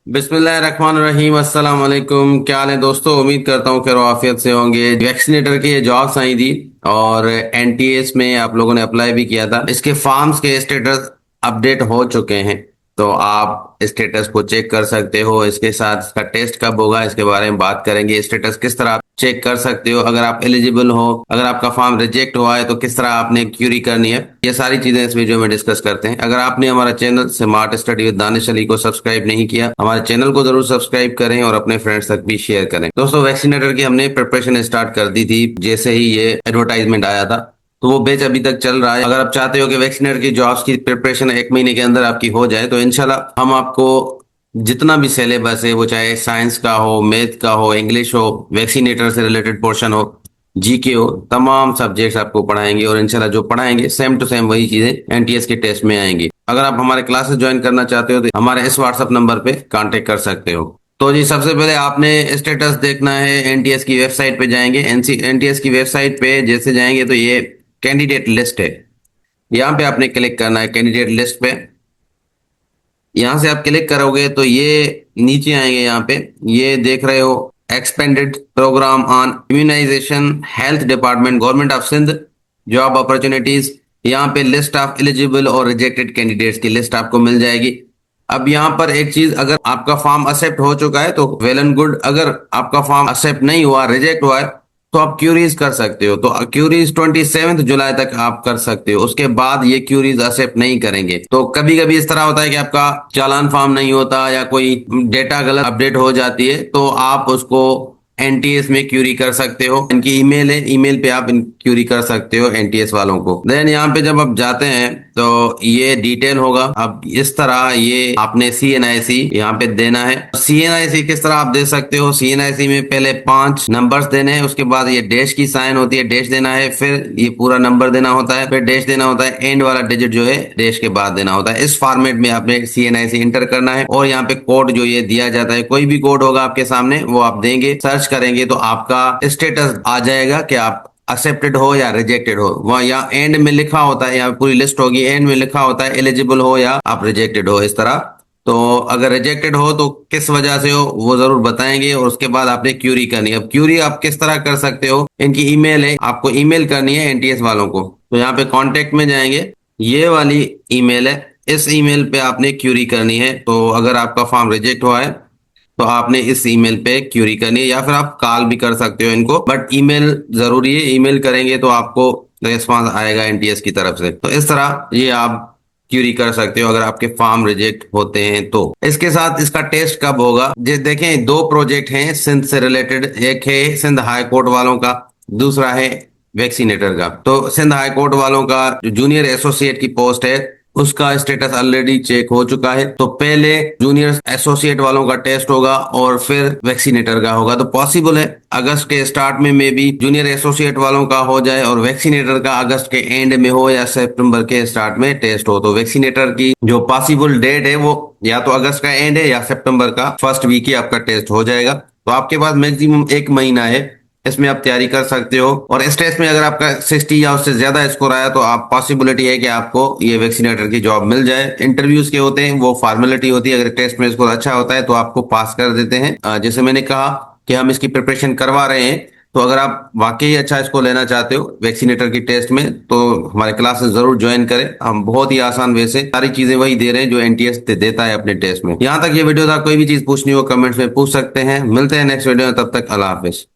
बिस्मिल्लाहिर्रहमानिर्रहीम। अस्सलाम वालेकुम। क्या हाल है दोस्तों? उम्मीद करता हूँ खैर आफियत से होंगे। वैक्सीनेटर की ये जॉब्स आई थी और एनटीएस में आप लोगों ने अप्लाई भी किया था। इसके फॉर्म्स के स्टेटस अपडेट हो चुके हैं, तो आप स्टेटस को चेक कर सकते हो। इसके साथ इसका टेस्ट कब होगा इसके बारे में बात करेंगे। स्टेटस किस तरह चेक कर सकते हो, अगर आप एलिजिबल हो, अगर आपका फॉर्म रिजेक्ट हुआ है तो किस तरह आपने क्यूरी करनी है, ये सारी चीजें इस वीडियो में डिस्कस करते हैं। अगर आपने हमारा channel smart study with Danish Ali को सब्सक्राइब नहीं किया, हमारे चैनल को जरूर सब्सक्राइब करें और अपने फ्रेंड्स तक भी शेयर करें। दोस्तों, वैक्सीनेटर की हमने प्रिपरेशन स्टार्ट कर दी थी जैसे ही ये एडवर्टाइजमेंट आया था, तो वो बैच अभी तक चल रहा है। अगर आप चाहते हो कि वैक्सीनेटर की जॉब्स की प्रिपरेशन 1 महीने के अंदर आपकी हो जाए, तो इंशाल्लाह हम आपको जितना भी सिलेबस है, वो चाहे साइंस का हो, मैथ का हो, इंग्लिश हो, वैक्सीनेटर से रिलेटेड पोर्शन हो, जीके हो, तमाम सब्जेक्ट्स आपको पढ़ाएंगे और इंशाल्लाह जो पढ़ाएंगे सेम टू सेम वही चीजें एनटीएस के टेस्ट में आएंगी। अगर आप हमारे क्लासेस ज्वाइन करना चाहते हो तो हमारे इस व्हाट्सएप नंबर पे कांटेक्ट कर सकते हो। तो जी, सबसे पहले आपने स्टेटस देखना है। एनटीएस की वेबसाइट पे जाएंगे। एनटीएस की वेबसाइट पे जैसे जाएंगे तो ये कैंडिडेट लिस्ट है, यहाँ पे आपने क्लिक करना है कैंडिडेट लिस्ट पे। यहाँ से आप क्लिक करोगे तो ये नीचे आएंगे। यहाँ पे ये देख रहे हो, expanded program on immunization, health department, government of Sindh, job opportunities. यहाँ पे लिस्ट ऑफ एलिजिबल और रिजेक्टेड कैंडिडेट्स की लिस्ट आपको मिल जाएगी। अब यहाँ पर एक चीज, अगर आपका फॉर्म एक्सेप्ट हो चुका है तो वेल एंड गुड। अगर आपका फॉर्म एक्सेप्ट नहीं हुआ, रिजेक्ट हुआ है, तो आप क्यूरीज कर सकते हो। तो क्यूरीज 27 जुलाई तक आप कर सकते हो। उसके बाद ये क्यूरीज एक्सेप्ट नहीं करेंगे। तो कभी कभी इस तरह होता है कि आपका चालान फॉर्म नहीं होता या कोई डेटा गलत अपडेट हो जाती है, तो आप उसको एनटीएस में क्यूरी कर सकते हो। इनकी ईमेल है, ईमेल पे आप क्यूरी कर सकते हो एनटीएस वालों को। देन यहाँ पे जब आप जाते हैं तो ये डिटेल होगा। अब इस तरह ये आपने सीएनआईसी यहाँ पे देना है। सीएनआईसी किस तरह आप दे सकते हो? सीएनआईसी में पहले 5 नंबर्स देने हैं, उसके बाद ये डैश की साइन होती है, डैश देना है, फिर ये पूरा नंबर देना होता है, फिर डैश देना होता है, एंड वाला डिजिट जो है डैश के बाद देना होता है। इस फॉर्मेट में आपने सीएनआईसी इंटर करना है। और यहाँ पे कोड जो ये दिया जाता है, कोई भी कोड होगा आपके सामने, वो आप देंगे, सर्च करेंगे तो आपका स्टेटस आ जाएगा कि आप एक्सेप्टेड हो या रिजेक्टेड हो। वहाँ यहाँ एंड में लिखा होता है, यहाँ पूरी लिस्ट होगी, एंड में लिखा होता है एलिजिबल हो या आप रिजेक्टेड हो, इस तरह। तो अगर रिजेक्टेड हो तो किस वजह से हो वो जरूर बताएंगे, और उसके बाद आपने क्यूरी करनी है। अब क्यूरी आप किस तरह कर सकते हो? इनकी ईमेल है, आपको ईमेल करनी है एनटीएस वालों को। तो यहाँ पे कांटेक्ट में जाएंगे, ये वाली ईमेल है, इस ईमेल पे आपने क्यूरी करनी है। तो अगर आपका फॉर्म रिजेक्ट हुआ है तो आपने इस ईमेल पे क्यूरी करनी है, या फिर आप कॉल भी कर सकते हो इनको, बट ईमेल जरूरी है। ईमेल करेंगे तो आपको रिस्पांस आएगा एनटीएस की तरफ से। तो इस तरह ये आप क्यूरी कर सकते हो अगर आपके फॉर्म रिजेक्ट होते हैं तो। इसके साथ इसका टेस्ट कब होगा? देखें, 2 प्रोजेक्ट हैं सिंध से रिलेटेड। एक है सिंध हाई कोर्ट वालों का, दूसरा है वैक्सीनेटर का। तो सिंध हाई कोर्ट वालों का जो जूनियर एसोसिएट की पोस्ट है, उसका स्टेटस ऑलरेडी चेक हो चुका है। तो पहले जूनियर एसोसिएट वालों का टेस्ट होगा और फिर वैक्सीनेटर का होगा। तो पॉसिबल है अगस्त के स्टार्ट में मे बी जूनियर एसोसिएट वालों का हो जाए और वैक्सीनेटर का अगस्त के एंड में हो या सितंबर के स्टार्ट में टेस्ट हो। तो वैक्सीनेटर की जो पॉसिबल डेट है वो या तो अगस्त का एंड है या सितंबर का फर्स्ट वीक ही आपका टेस्ट हो जाएगा। तो आपके पास मैक्सिमम 1 महीना है, इसमें आप तैयारी कर सकते हो। और इस टेस्ट में अगर आपका 60 या उससे ज्यादा स्कोर आया तो आप पॉसिबिलिटी है कि आपको ये वैक्सीनेटर की जॉब मिल जाए। इंटरव्यूज के होते हैं, वो फॉर्मेलिटी होती है। अगर टेस्ट में स्कोर अच्छा होता है तो आपको पास कर देते हैं। जैसे मैंने कहा कि हम इसकी प्रिपरेशन करवा रहे हैं, तो अगर आप वाकई अच्छा स्कोर लेना चाहते हो वैक्सीनेटर की टेस्ट में तो हमारे क्लासेस जरूर ज्वाइन करें। हम बहुत ही आसान वे से सारी चीजें वही दे रहे हैं जो एनटीएस देता है अपने टेस्ट में। यहाँ तक ये वीडियो था, कोई भी चीज पूछनी हो कमेंट्स में पूछ सकते हैं। मिलते हैं नेक्स्ट वीडियो में, तब तक अल्लाह हाफिज।